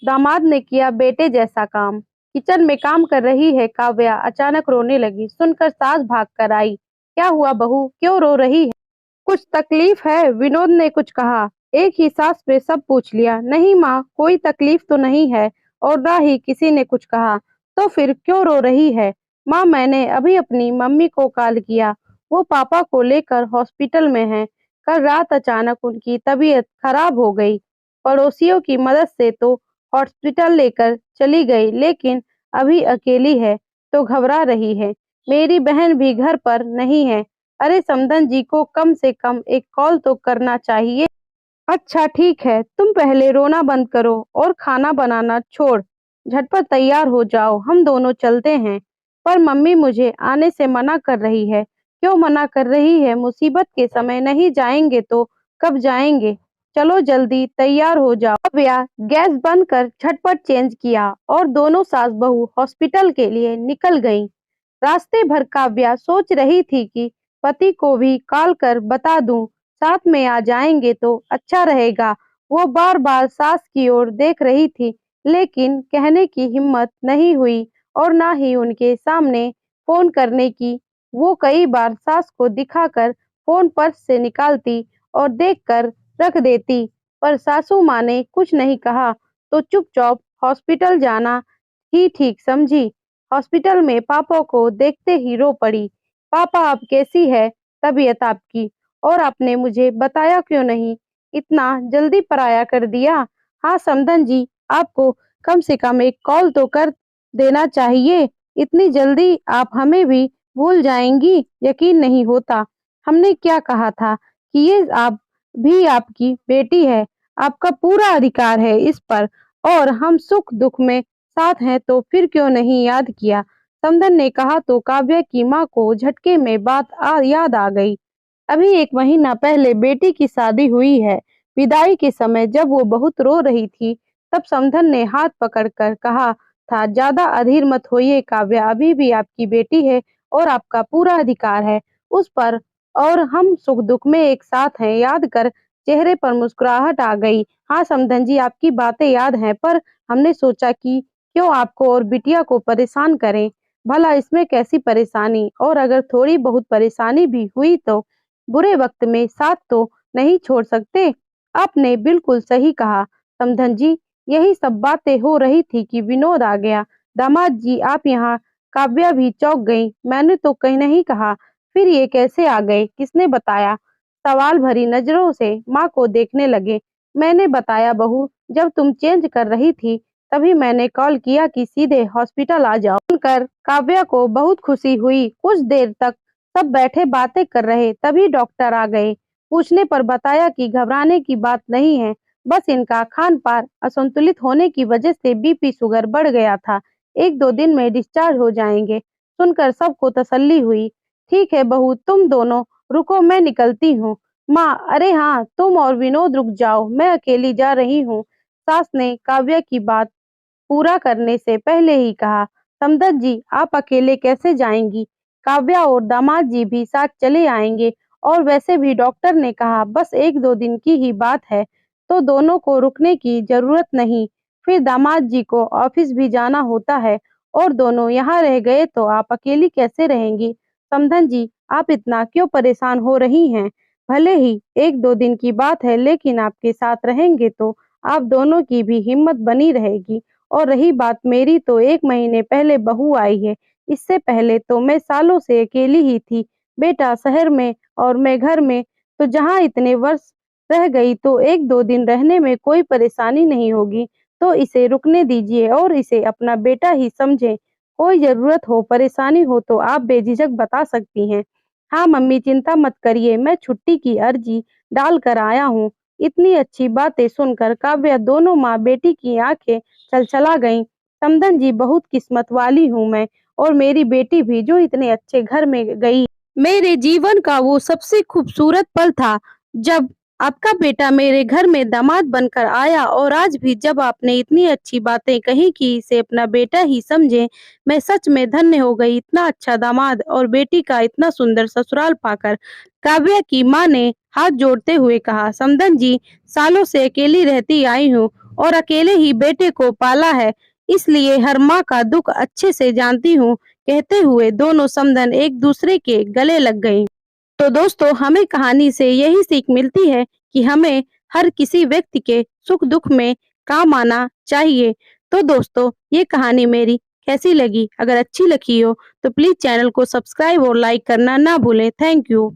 दामाद ने किया बेटे जैसा काम। किचन में काम कर रही है काव्या अचानक रोने लगी। सुनकर सास भाग कर आई। क्या हुआ बहू, क्यों रो रही है? कुछ तकलीफ है? विनोद ने कुछ कहा। एक ही सांस में सब पूछ लिया। नहीं माँ, कोई तकलीफ तो नहीं है। और ना ही किसी ने कुछ कहा। तो फिर क्यों रो रही है? माँ, मैंने अभी अपनी मम्मी को कॉल किया। वो पापा को लेकर हॉस्पिटल में हैं। कल रात अचानक उनकी तबीयत खराब हो गई। पड़ोसियों की मदद से तो हॉस्पिटल लेकर चली गई, लेकिन अभी अकेली है तो घबरा रही है। मेरी बहन भी घर पर नहीं है। अरे समधन जी को कम से कम एक कॉल तो करना चाहिए। अच्छा ठीक है, तुम पहले रोना बंद करो और खाना बनाना छोड़ झटपट तैयार हो जाओ, हम दोनों चलते हैं। पर मम्मी मुझे आने से मना कर रही है। क्यों मना कर रही है? मुसीबत के समय नहीं जाएंगे तो कब जाएंगे? चलो जल्दी तैयार हो जाओ। भैया गैस बंद कर झटपट चेंज किया और दोनों सास बहू हॉस्पिटल के लिए निकल गईं। रास्ते भर काव्या सोच रही थी कि पति को भी कॉल कर बता दूं, साथ में आ जाएंगे तो अच्छा रहेगा। वो बार-बार सास की ओर देख रही थी, लेकिन कहने की हिम्मत नहीं हुई और ना ही उनके सामने फोन करने की। वो कई बार सास को दिखाकर फोन पर्स से निकालती और देखकर रख देती, पर सासू माँ ने कुछ नहीं कहा तो चुपचाप हॉस्पिटल जाना ही ठीक समझी। हॉस्पिटल में पापा को देखते ही रो पड़ी। पापा, अब कैसी है तबीयत आपकी? और आपने मुझे बताया क्यों नहीं? इतना जल्दी पराया कर दिया। हाँ समधन जी, आपको कम से कम एक कॉल तो कर देना चाहिए। इतनी जल्दी आप हमें भी भूल जाएंगी, यकीन नहीं होता। हमने क्या कहा था कि ये आप भी आपकी बेटी है। आपका पूरा अधिकार है इस पर, और हम सुख दुख में साथ हैं, तो फिर क्यों नहीं याद किया? समदन ने कहा तो काव्या की माँ को झटके में बात याद आ गई। अभी 1 महीना पहले बेटी की शादी हुई है। विदाई के समय जब वो बहुत रो रही थी, तब समधन ने हाथ पकड़कर कहा था, ज्यादा अधीर मत होइए काव्या, अभी भी आपकी बेटी है और आपका पूरा अधिकार है उस पर, और हम सुख दुख में एक साथ हैं। याद कर चेहरे पर मुस्कुराहट आ गई। हाँ समधन जी, आपकी बातें याद हैं, पर हमने सोचा कि क्यों आपको और बिटिया को परेशान करें। भला इसमें कैसी परेशानी, और अगर थोड़ी बहुत परेशानी भी हुई तो बुरे वक्त में साथ तो नहीं छोड़ सकते। आपने बिल्कुल सही कहा समधन जी। यही सब बातें हो रही थी कि विनोद आ गया। दामाद जी आप यहाँ? काव्या भी चौंक गई। मैंने तो कहीं नहीं कहा। फिर ये कैसे आ गए? किसने बताया? सवाल भरी नजरों से माँ को देखने लगे। मैंने बताया बहू, जब तुम चेंज कर रही थी तभी मैंने कॉल किया कि सीधे हॉस्पिटल आ जाओ। सुनकर काव्या को बहुत खुशी हुई। कुछ देर तक सब बैठे बातें कर रहे, तभी डॉक्टर आ गए। पूछने पर बताया कि घबराने की बात नहीं है, बस इनका खान पान असंतुलित होने की वजह से बीपी शुगर बढ़ गया था। 1-2 दिन में डिस्चार्ज हो जाएंगे। सुनकर सबको तसल्ली हुई। ठीक है बहू, तुम दोनों रुको, मैं निकलती हूँ। माँ, अरे हाँ, तुम और विनोद रुक जाओ, मैं अकेली जा रही हूँ। सास ने काव्या की बात पूरा करने से पहले ही कहा। समदत जी, आप अकेले कैसे जाएंगी? काव्या और दामाद जी भी साथ चले आएंगे, और वैसे भी डॉक्टर ने कहा बस 1-2 दिन की ही बात है, तो दोनों को रुकने की जरूरत नहीं। फिर दामाद जी को ऑफिस भी जाना होता है, और दोनों यहाँ रह गए तो आप अकेली कैसे रहेंगी? समधन जी, आप इतना क्यों परेशान हो रही हैं? भले ही 1-2 दिन की बात है, लेकिन आपके साथ रहेंगे तो आप दोनों की भी हिम्मत बनी रहेगी। और रही बात मेरी, तो 1 महीने पहले बहू आई है। इससे पहले तो मैं सालों से अकेली ही थी। बेटा शहर में और मैं घर में, तो जहाँ इतने वर्ष रह गई तो 1-2 दिन रहने में कोई परेशानी नहीं होगी। तो इसे रुकने दीजिए और इसे अपना बेटा ही समझें। कोई ज़रूरत हो, परेशानी हो तो आप बेझिझक बता सकती हैं। हाँ मम्मी, चिंता मत करिए, मैं छुट्टी की अर्जी डाल कर आया हूँ। इतनी अच्छी बातें सुनकर काव्या दोनों माँ बेटी की आंखें छलछला गईं। समधन जी, बहुत किस्मत वाली हूँ मैं, और मेरी बेटी भी जो इतने अच्छे घर में गई। मेरे जीवन का वो सबसे खूबसूरत पल था जब आपका बेटा मेरे घर में दामाद बनकर आया, और आज भी जब आपने इतनी अच्छी बातें कही कि इसे अपना बेटा ही समझे, मैं सच में धन्य हो गई। इतना अच्छा दामाद और बेटी का इतना सुंदर ससुराल पाकर। काव्या की माँ ने हाथ जोड़ते हुए कहा, समधन जी, सालों से अकेली रहती आई हूँ और अकेले ही बेटे को पाला है, इसलिए हर माँ का दुख अच्छे से जानती हूँ, कहते हुए दोनों समधन एक दूसरे के गले लग गईं। तो दोस्तों, हमें कहानी से यही सीख मिलती है कि हमें हर किसी व्यक्ति के सुख दुख में काम आना चाहिए। तो दोस्तों, ये कहानी मेरी कैसी लगी? अगर अच्छी लगी हो तो प्लीज चैनल को सब्सक्राइब और लाइक करना ना भूलें। Thank you.